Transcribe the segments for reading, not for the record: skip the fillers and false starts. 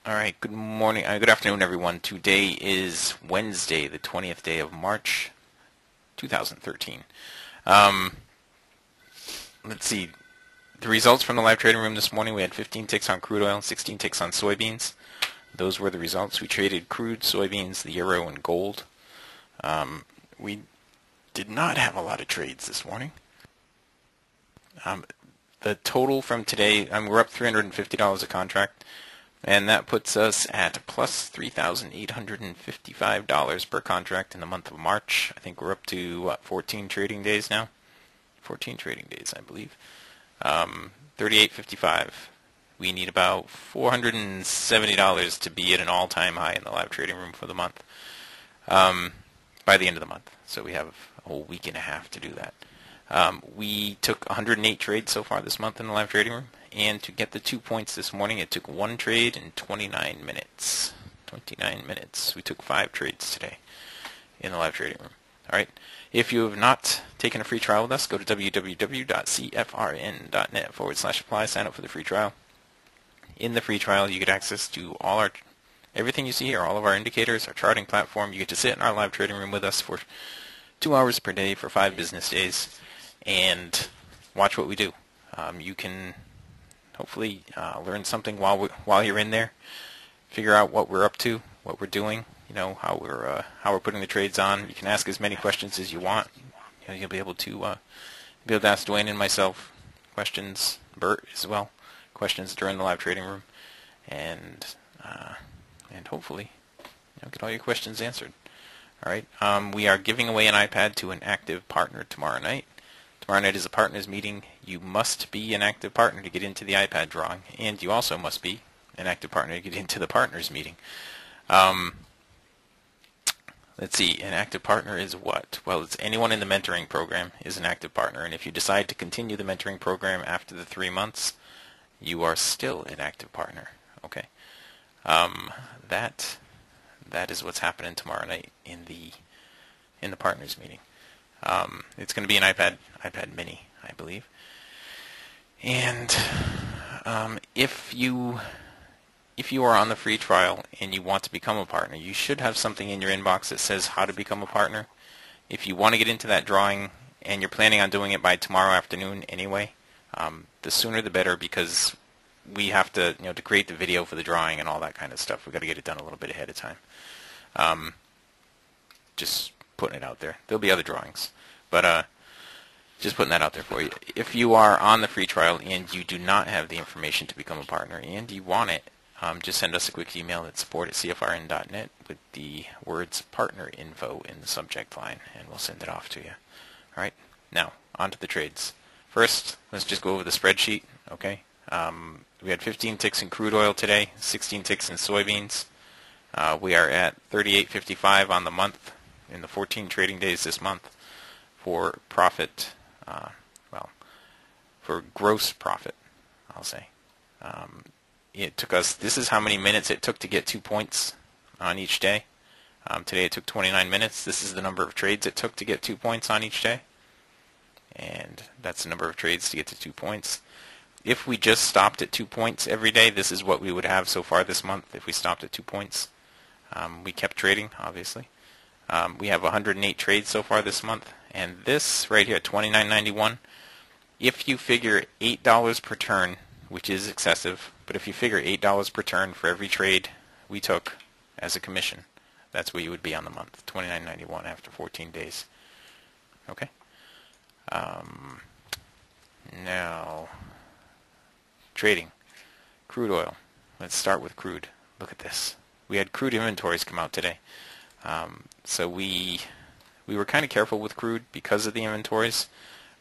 All right, good morning, good afternoon, everyone. Today is Wednesday, the 20th day of March, 2013. Let's see. The results from the live trading room this morning, we had 15 ticks on crude oil, 16 ticks on soybeans. Those were the results. We traded crude, soybeans, the euro, and gold. We did not have a lot of trades this morning. The total from today, we're up $350 a contract. And that puts us at plus $3,855 per contract in the month of March. I think we're up to, 14 trading days now? 14 trading days, I believe. 38.55. We need about $470 to be at an all-time high in the live trading room for the month. By the end of the month. So we have a whole week and a half to do that. We took 108 trades so far this month in the live trading room. And to get the 2 points this morning, it took one trade and 29 minutes. 29 minutes. We took 5 trades today in the live trading room. All right. If you have not taken a free trial with us, go to www.cfrn.net/apply. Sign up for the free trial. In the free trial, you get access to everything you see here, all of our indicators, our charting platform. You get to sit in our live trading room with us for 2 hours per day for 5 business days and watch what we do. You can hopefully learn something while you're in there. Figure out what we're up to, what we're doing. You know, how we're putting the trades on. You can ask as many questions as you want. You know, you'll be able to ask Dwayne and myself questions, Bert as well, questions during the live trading room, and hopefully, get all your questions answered. All right. We are giving away an iPad to an active partner tomorrow night. Tomorrow night is a partners meeting. You must be an active partner to get into the iPad drawing, and you also must be an active partner to get into the partners meeting. Let's see, an active partner is what? Well, it's anyone in the mentoring program is an active partner, and if you decide to continue the mentoring program after the 3 months, you are still an active partner. Okay. That is what's happening tomorrow night in the partners meeting. It's going to be an iPad Mini, I believe. And if you are on the free trial and you want to become a partner, you should have something in your inbox that says how to become a partner. If you want to get into that drawing and you're planning on doing it by tomorrow afternoon anyway, the sooner the better, because we have to, to create the video for the drawing and all that kind of stuff. We've got to get it done a little bit ahead of time. Just putting it out there. There'll be other drawings, but just putting that out there for you. If you are on the free trial and you do not have the information to become a partner and you want it, just send us a quick email at support@cfrn.net with the words partner info in the subject line, and we'll send it off to you. All right. Now, on to the trades. First, let's just go over the spreadsheet. Okay. We had 15 ticks in crude oil today, 16 ticks in soybeans. We are at 38.55 on the month in the 14 trading days this month for profit, for gross profit, I'll say. It took us, this is how many minutes it took to get 2 points on each day. Today it took 29 minutes. This is the number of trades it took to get 2 points on each day. And that's the number of trades to get to 2 points. If we just stopped at 2 points every day, this is what we would have so far this month if we stopped at 2 points. We kept trading, obviously. We have 108 trades so far this month. And this right here, $29.91, if you figure $8 per turn, which is excessive, but if you figure $8 per turn for every trade we took as a commission, that's where you would be on the month, $29.91 after 14 days. Okay? Now, trading. Crude oil. Let's start with crude. Look at this. We had crude inventories come out today. So we were kind of careful with crude because of the inventories,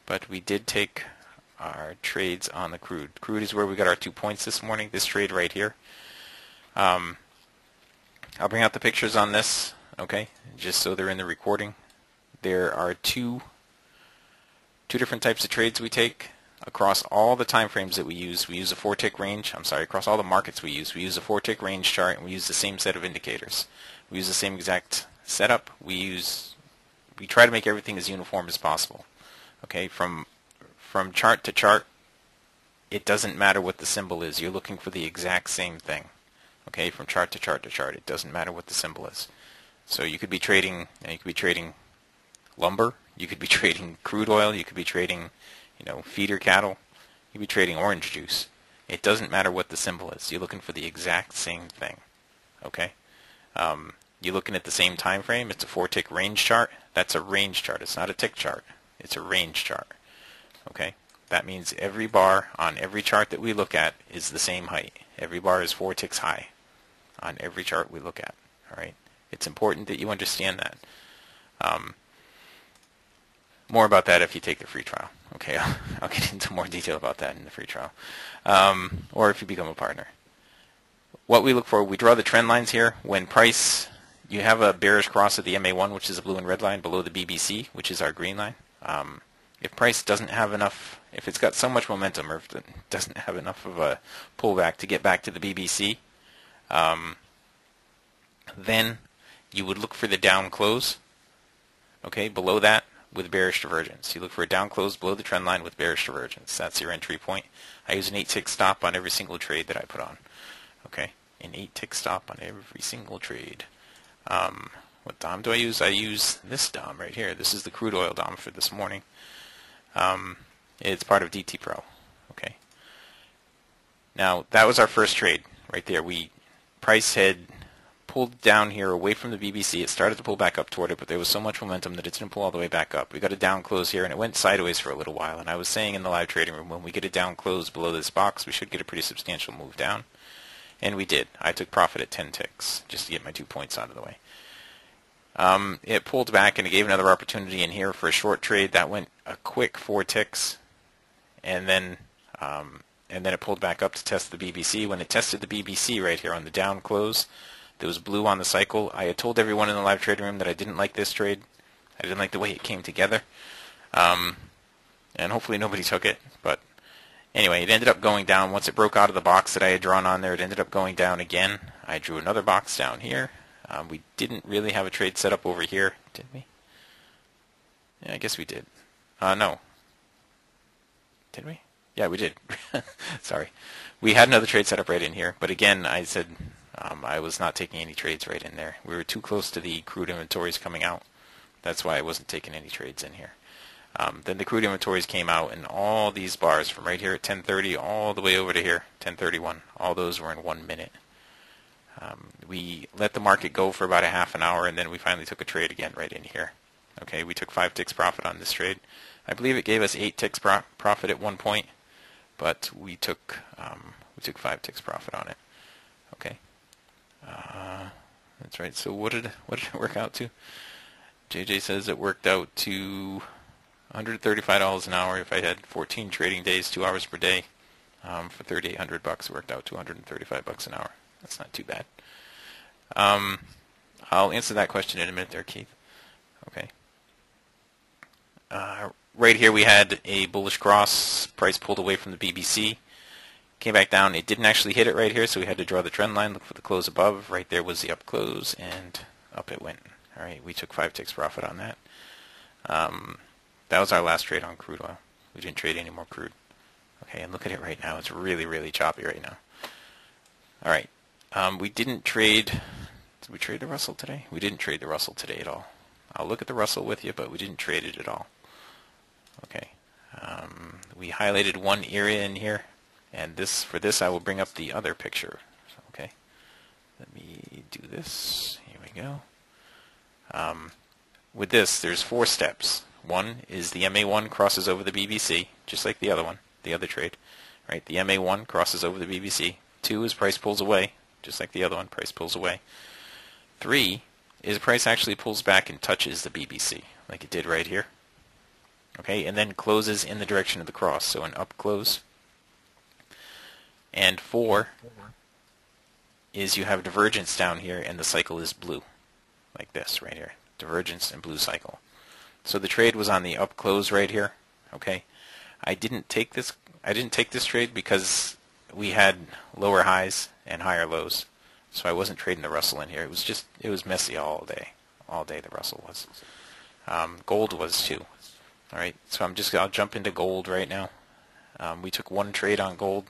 but we did take our trades on the crude. Crude is where we got our 2 points this morning, this trade right here. I'll bring out the pictures on this, okay, just so they're in the recording. There are two different types of trades we take across all the time frames that we use. We use a 4-tick range. Across all the markets we use a 4-tick range chart, and we use the same set of indicators. We use the same exact setup. We try to make everything as uniform as possible. Okay, from chart to chart, it doesn't matter what the symbol is. You're looking for the exact same thing. Okay, from chart to chart to chart. It doesn't matter what the symbol is. So you could be trading, lumber. You could be trading crude oil. You could be trading, feeder cattle. You could be trading orange juice. It doesn't matter what the symbol is. You're looking for the exact same thing. Okay. You're looking at the same time frame. It's a 4-tick range chart. That's a range chart. It's not a tick chart. It's a range chart. Okay. That means every bar on every chart that we look at is the same height. Every bar is 4 ticks high on every chart we look at. All right. It's important that you understand that. More about that if you take the free trial. Okay, I'll get into more detail about that in the free trial. Or if you become a partner. What we look for, we draw the trend lines here. When price, you have a bearish cross of the MA1, which is a blue and red line, below the BBC, which is our green line. If price doesn't have enough, if it's got so much momentum, or if it doesn't have enough of a pullback to get back to the BBC, then you would look for the down close, okay, below that with bearish divergence. You look for a down close below the trend line with bearish divergence. That's your entry point. I use an 8-tick stop on every single trade that I put on. Okay, an 8-tick stop on every single trade. What DOM do I use? I use this DOM right here. This is the crude oil DOM for this morning. It's part of DT Pro. Okay. Now that was our first trade right there. Price had pulled down here away from the BBC. It started to pull back up toward it, but there was so much momentum that it didn't pull all the way back up. We got a down close here, and it went sideways for a little while. And I was saying in the live trading room, when we get a down close below this box, we should get a pretty substantial move down. And we did. I took profit at 10 ticks just to get my 2 points out of the way. It pulled back, and it gave another opportunity in here for a short trade. That went a quick 4 ticks, and then it pulled back up to test the BBC. When it tested the BBC right here on the down close, there was blue on the cycle. I had told everyone in the live trading room that I didn't like this trade. I didn't like the way it came together. And hopefully nobody took it. But anyway, it ended up going down. Once it broke out of the box that I had drawn on there, it ended up going down again. I drew another box down here. We didn't really have a trade set up over here, did we? Yeah, I guess we did. No. Did we? Yeah, we did. Sorry. We had another trade set up right in here. But again, I said I was not taking any trades right in there. We were too close to the crude inventories coming out. That's why I wasn't taking any trades in here. Then the crude inventories came out, and all these bars from right here at 10:30 all the way over to here, 10:31, all those were in 1 minute. We let the market go for about a half an hour, and then we finally took a trade again right in here. Okay, we took 5 ticks profit on this trade. I believe it gave us 8 ticks profit at one point, but we took 5 ticks profit on it. Okay, that's right. So what did it work out to? JJ says it worked out to $135 an hour if I had 14 trading days, 2 hours per day. For $3,800, it worked out to $135 an hour. That's not too bad. I'll answer that question in a minute there, Keith. Okay. Right here we had a bullish cross. Price pulled away from the BBC. Came back down. It didn't actually hit it right here, so we had to draw the trend line, look for the close above. Right there was the up close, and up it went. All right, we took 5 ticks profit on that. That was our last trade on crude oil. We didn't trade any more crude. Okay, and look at it right now. It's really, really choppy right now. All right. We didn't trade. Did we trade the Russell today? We didn't trade the Russell today at all. I'll look at the Russell with you, but we didn't trade it at all. Okay. We highlighted one area in here, and for this I will bring up the other picture. Okay. Let me do this. Here we go. With this, there's 4 steps. One is the MA1 crosses over the BBC, just like the other one, the other trade. Right? The MA1 crosses over the BBC. 2 is price pulls away, just like the other one, price pulls away. 3 is price actually pulls back and touches the BBC, like it did right here. Okay, and then closes in the direction of the cross, so an up close. And 4 is you have divergence down here, and the cycle is blue, like this right here. Divergence and blue cycle. So the trade was on the up close right here. Okay, I didn't take this trade because we had lower highs and higher lows, so I wasn't trading the Russell in here. It was messy all day. All day the Russell was. Gold was too. All right, so I'll jump into gold right now. We took 1 trade on gold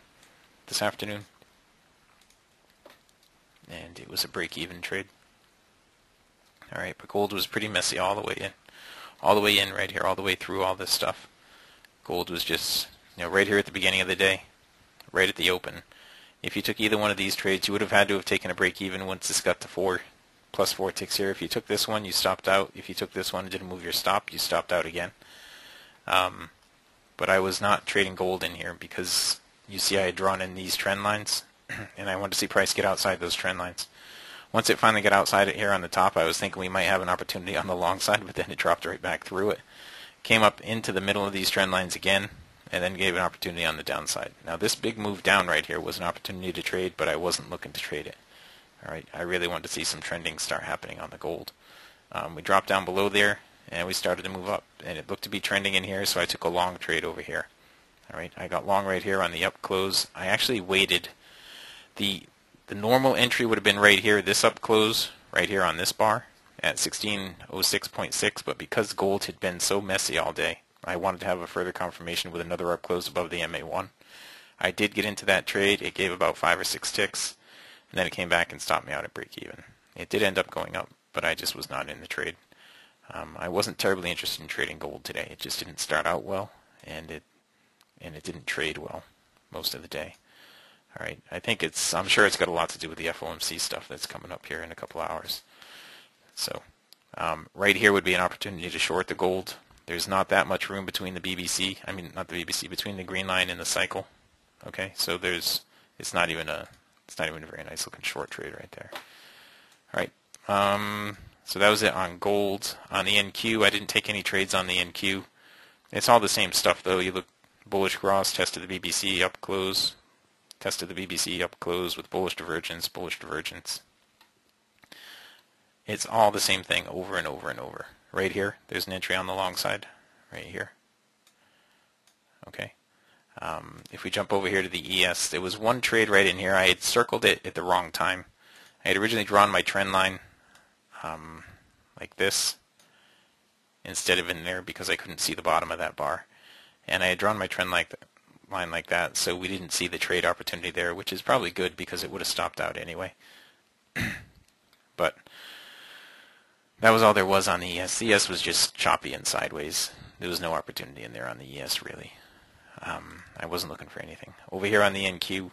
this afternoon. and it was a break-even trade. All right, but gold was pretty messy all the way in. All the way in right here, all the way through all this stuff. Gold was just, right here at the beginning of the day, right at the open. If you took either one of these trades, you would have had to have taken a break-even once this got to +4 ticks here. If you took this one, you stopped out. If you took this one and didn't move your stop, you stopped out again. But I was not trading gold in here because you see I had drawn in these trend lines, and I wanted to see price get outside those trend lines. Once it finally got outside it here on the top, I was thinking we might have an opportunity on the long side, but then it dropped right back through it. Came up into the middle of these trend lines again, and then gave an opportunity on the downside. Now this big move down right here was an opportunity to trade, but I wasn't looking to trade it. All right, I really wanted to see some trending start happening on the gold. We dropped down below there, and we started to move up, and it looked to be trending in here, so I took a long trade over here. All right, I got long right here on the up close. I actually waited. The normal entry would have been right here, this up close, right here on this bar at 1606.6, but because gold had been so messy all day, I wanted to have a further confirmation with another up close above the MA1. I did get into that trade. It gave about 5 or 6 ticks, and then it came back and stopped me out at break even. It did end up going up, but I just was not in the trade. I wasn't terribly interested in trading gold today. It just didn't start out well, and it didn't trade well most of the day. All right, I'm sure it's got a lot to do with the FOMC stuff that's coming up here in a couple hours. So right here would be an opportunity to short the gold. There's not that much room between the BBC, between the green line and the cycle. Okay, so it's not even a very nice looking short trade right there. All right, so that was it on gold. On the NQ, I didn't take any trades on the NQ. It's all the same stuff though. You look bullish cross, tested the BBC up close. Tested the BBC up close with bullish divergence, bullish divergence. It's all the same thing over and over and over. Right here, there's an entry on the long side. Right here. Okay. If we jump over here to the ES, there was one trade right in here. I had circled it at the wrong time. I had originally drawn my trend line like this instead of in there because I couldn't see the bottom of that bar. And I had drawn my trend line like that, so we didn't see the trade opportunity there, which is probably good because it would have stopped out anyway. But that was all there was on the ES. The ES was just choppy and sideways. There was no opportunity in there on the ES really. I wasn't looking for anything. Over here on the NQ,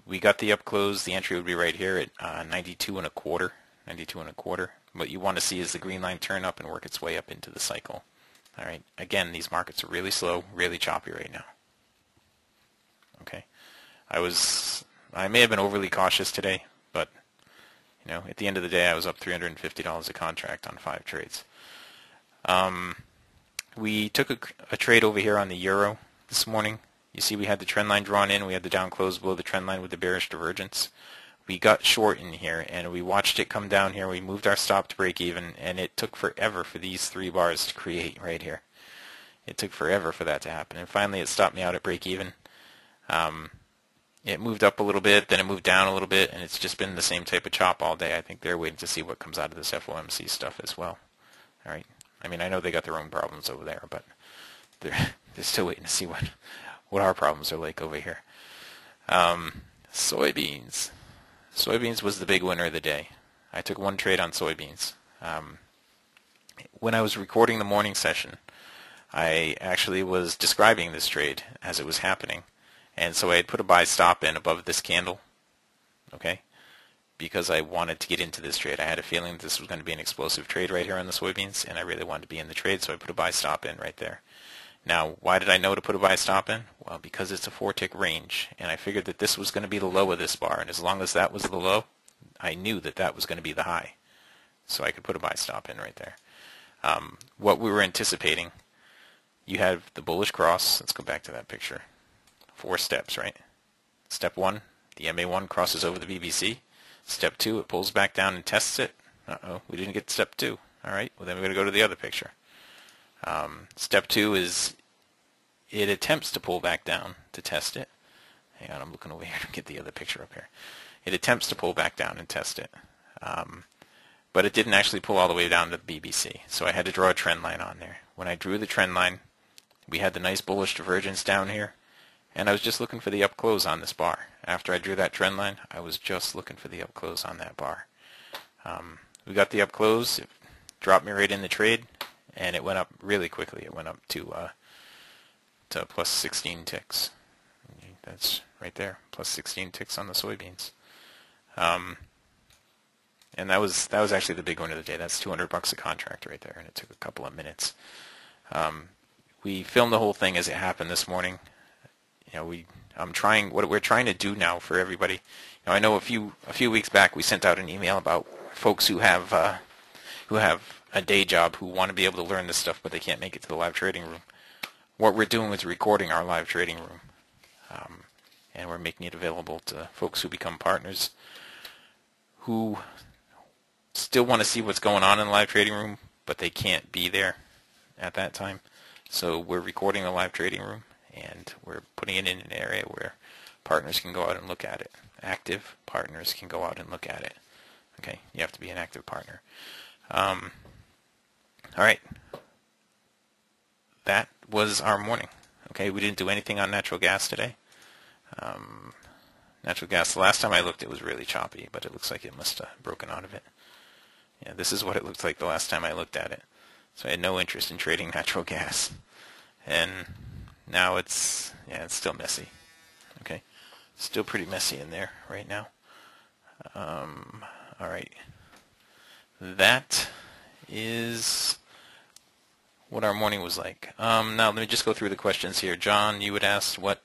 we got the up close. The entry would be right here at 92 and a quarter. What you want to see is the green line turn up and work its way up into the cycle. All right. Again, these markets are really slow, really choppy right now. Okay, I may have been overly cautious today, but at the end of the day, I was up $350 a contract on 5 trades. We took a trade over here on the euro this morning. You see, we had the trend line drawn in. We had the down close below the trend line with the bearish divergence. We got short in here, and we watched it come down here. We moved our stop to break even, and it took forever for these 3 bars to create right here. It took forever for that to happen, and finally it stopped me out at break even. It moved up a little bit, then it moved down a little bit, and it's just been the same type of chop all day. I think they're waiting to see what comes out of this FOMC stuff as well. All right. I know they got their own problems over there, but they're still waiting to see what our problems are like over here. Soybeans. Soybeans was the big winner of the day. I took one trade on soybeans. When I was recording the morning session, I actually was describing this trade as it was happening. And so I had put a buy stop in above this candle, okay, because I wanted to get into this trade. I had a feeling that this was going to be an explosive trade right here on the soybeans, and I really wanted to be in the trade, so I put a buy stop in right there. Now, why did I know to put a buy stop in? Well, because it's a 4-tick range, and I figured that this was going to be the low of this bar, and as long as that was the low, I knew that that was going to be the high. So I could put a buy stop in right there. What we were anticipating, you have the bullish cross. Let's go back to that picture. 4 steps, right? Step 1, the MA1 crosses over the BBC. Step 2, it pulls back down and tests it. Uh-oh, we didn't get step 2. All right, well then we're going to go to the other picture. Step 2 is it attempts to pull back down to test it. Hang on, I'm looking over here to get the other picture up here. It attempts to pull back down and test it. But it didn't actually pull all the way down to the BBC, so I had to draw a trend line on there. When I drew the trend line, we had the nice bullish divergence down here, and I was just looking for the up close on this bar. After I drew that trend line, I was just looking for the up close on that bar. We got the up close, it dropped me right in the trade, and it went up really quickly. It went up to plus 16 ticks. That's right there, plus 16 ticks on the soybeans. And that was actually the big one of the day. That's $200 a contract right there, and it took a couple of minutes. We filmed the whole thing as it happened this morning. You know, what we're trying to do now for everybody. You know, I know a few weeks back we sent out an email about folks who have a day job who want to be able to learn this stuff, but they can't make it to the live trading room. What we're doing is recording our live trading room, and we're making it available to folks who become partners who still want to see what's going on in the live trading room, but they can't be there at that time. So we're recording the live trading room, and we're putting it in an area where partners can go out and look at it. Active partners can go out and look at it. Okay, you have to be an active partner. All right. That was our morning. Okay, we didn't do anything on natural gas today. Natural gas, the last time I looked, it was really choppy, but it looks like it must have broken out of it. Yeah, this is what it looked like the last time I looked at it. So I had no interest in trading natural gas. And now it's still messy. Okay, still pretty messy in there right now. All right. That is what our morning was like. Now let me just go through the questions here. John, you would ask what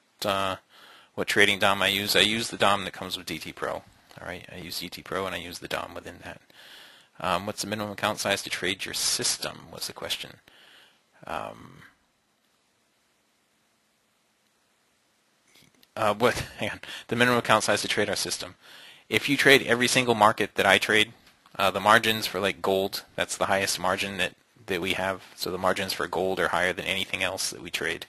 trading DOM I use. I use the DOM that comes with DT Pro. All right, I use DT Pro and I use the DOM within that. What's the minimum account size to trade your system was the question. Hang on. The minimum account size to trade our system. If you trade every single market that I trade, the margins for like gold, that's the highest margin that we have. So the margins for gold are higher than anything else that we trade.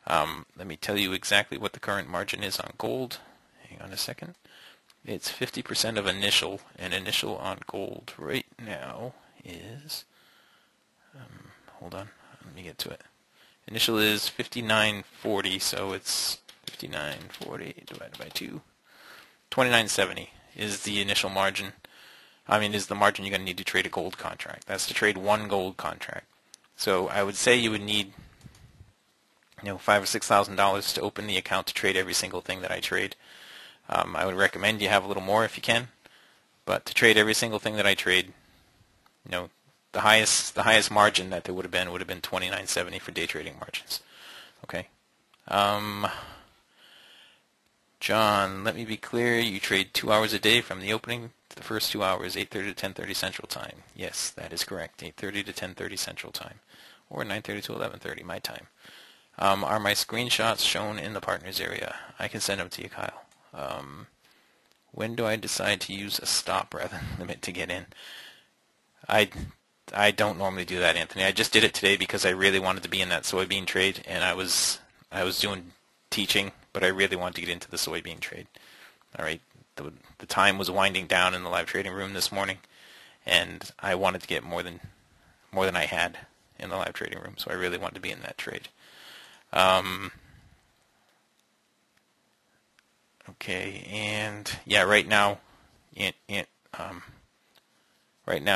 Let me tell you exactly what the current margin is on gold. Hang on a second. It's 50% of initial, and initial on gold right now is, hold on, let me get to it. Initial is 59.40, so it's 59.40 divided by 2. 29.70 is the initial margin. Is the margin you're going to need to trade a gold contract. That's to trade one gold contract. So I would say you would need, $5,000 or $6,000 to open the account to trade every single thing that I trade. I would recommend you have a little more if you can, but to trade every single thing that I trade, the highest margin that there would have been $29.70 for day trading margins. Okay. John, let me be clear. You trade 2 hours a day from the opening to the first 2 hours, 8:30 to 10:30 Central Time. Yes, that is correct. 8:30 to 10:30 Central Time, or 9:30 to 11:30 my time. Are my screenshots shown in the partners area? I can send them to you, Kyle. When do I decide to use a stop rather than limit to get in? I don't normally do that, Anthony. I just did it today because I really wanted to be in that soybean trade, and I was doing teaching, but I really wanted to get into the soybean trade. All right, the time was winding down in the live trading room this morning, and I wanted to get more than I had in the live trading room, so I really wanted to be in that trade. Okay, and yeah, right now,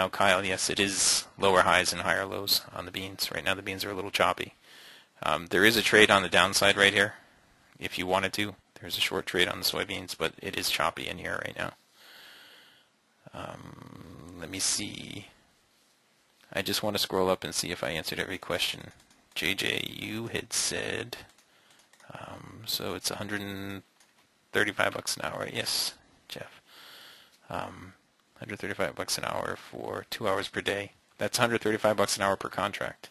Kyle, yes, it is lower highs and higher lows on the beans. Right now, the beans are a little choppy. There is a trade on the downside right here, if you wanted to. There's a short trade on the soybeans, but it is choppy in here right now. Let me see. I just want to scroll up and see if I answered every question. JJ, you had said, so it's $135 an hour. Yes, Jeff. $135 an hour for 2 hours per day. That's $135 an hour per contract.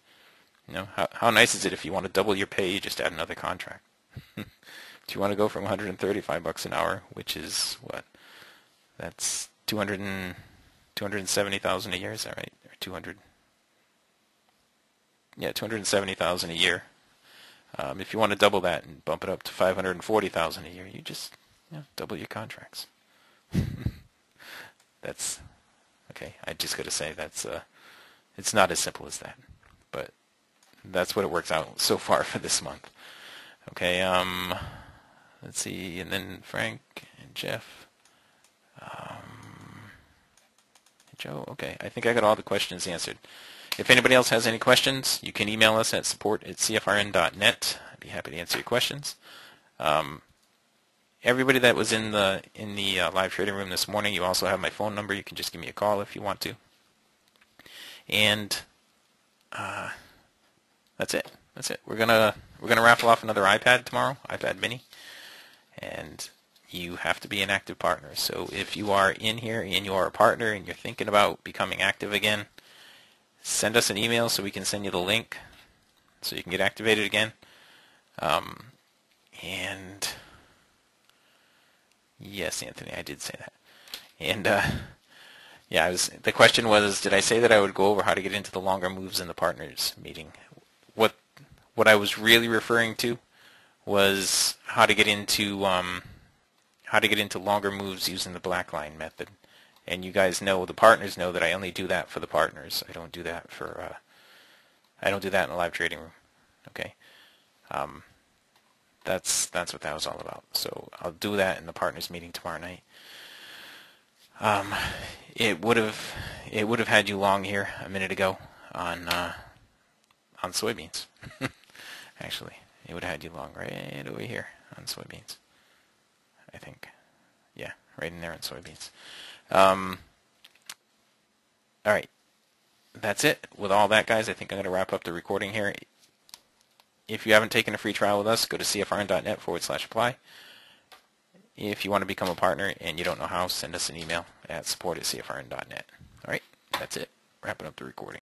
How nice is it if you want to double your pay, you just add another contract? If you want to go from $135 an hour, which is what? That's $270,000 a year, is that right? Or 200? Yeah, $270,000 a year. If you want to double that and bump it up to $540,000 a year, you just double your contracts. That's okay. I just got to say it's not as simple as that, but that's what it works out so far for this month. Okay. let's see, and then Frank and Jeff. Joe, okay. I think I got all the questions answered. If anybody else has any questions, you can email us at support@cfrn.net. I'd be happy to answer your questions. Everybody that was in the live trading room this morning, you also have my phone number. You can just give me a call if you want to. And that's it. That's it. We're gonna raffle off another iPad tomorrow, iPad Mini, and you have to be an active partner. So if you are in here and you are a partner and you're thinking about becoming active again, send us an email so we can send you the link so you can get activated again. And yes, Anthony, I did say that. And yeah, the question was, did I say that I would go over how to get into the longer moves in the partners meeting? What I was really referring to was how to get into longer moves using the black line method. And you guys know, the partners know, that I only do that for the partners. I don't do that for I don't do that in the live trading room. Okay, that's what that was all about. So I'll do that in the partners meeting tomorrow night. It would have had you long here a minute ago on soybeans. Actually, it would have had you long right over here on soybeans. I think, yeah, right in there on soybeans. All right, that's it. With all that, guys, I think I'm going to wrap up the recording here. If you haven't taken a free trial with us, go to cfrn.net/apply. If you want to become a partner and you don't know how, send us an email at support@cfrn.net. All right, that's it. Wrapping up the recording.